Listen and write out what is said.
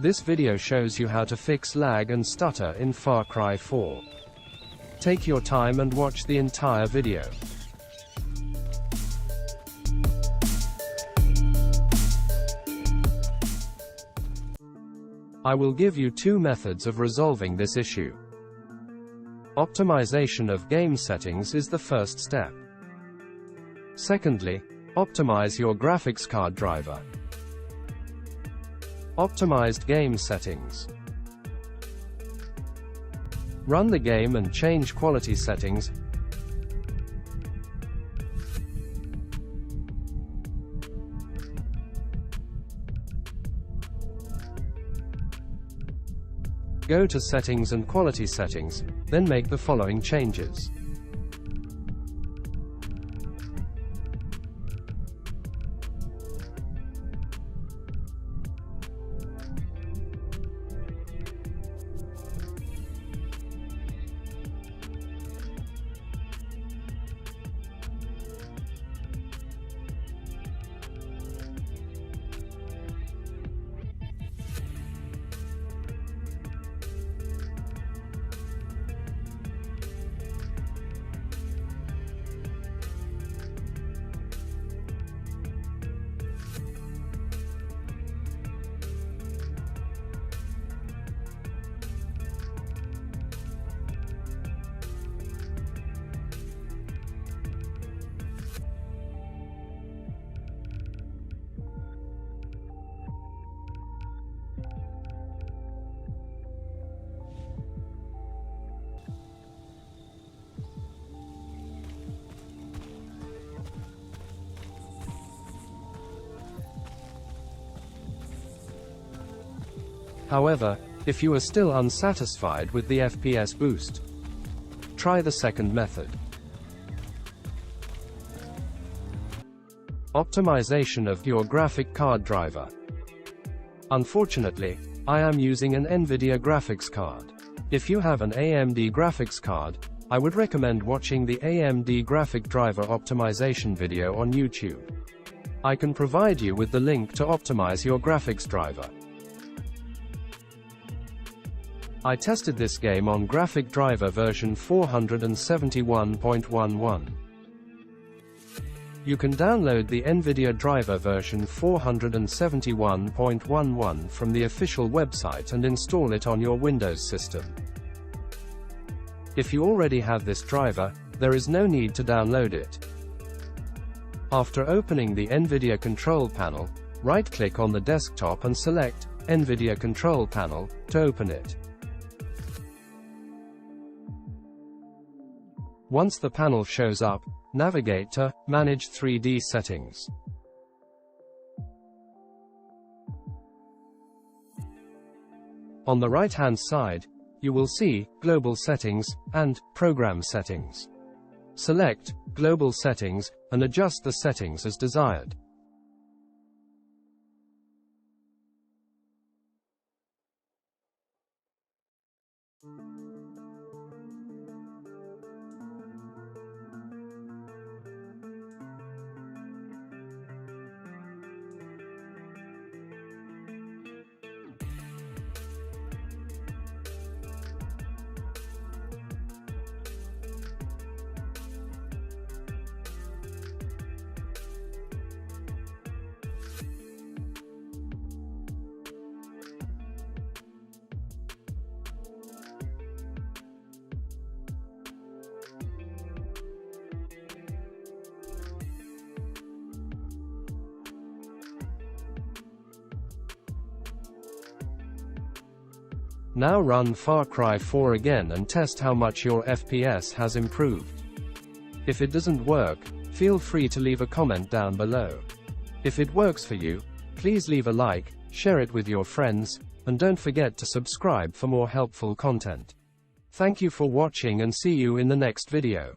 This video shows you how to fix lag and stutter in Far Cry 4. Take your time and watch the entire video. I will give you two methods of resolving this issue. Optimization of game settings is the first step. Secondly, optimize your graphics card driver. Optimized game settings. Run the game and change quality settings. Go to Settings and Quality Settings, then make the following changes. However, if you are still unsatisfied with the FPS boost, try the second method. Optimization of your graphic card driver. Unfortunately, I am using an Nvidia graphics card. If you have an AMD graphics card, I would recommend watching the AMD graphic driver optimization video on YouTube. I can provide you with the link to optimize your graphics driver. I tested this game on graphic driver version 471.11. You can download the Nvidia driver version 471.11 from the official website and install it on your Windows system. If you already have this driver, there is no need to download it. After opening the Nvidia control panel, right-click on the desktop and select Nvidia Control Panel to open it. Once the panel shows up, navigate to Manage 3D Settings. On the right-hand side, you will see Global Settings and Program Settings. Select Global Settings and adjust the settings as desired. Now run Far Cry 4 again and test how much your FPS has improved. If it doesn't work, feel free to leave a comment down below. If it works for you, please leave a like, share it with your friends, and don't forget to subscribe for more helpful content. Thank you for watching and see you in the next video.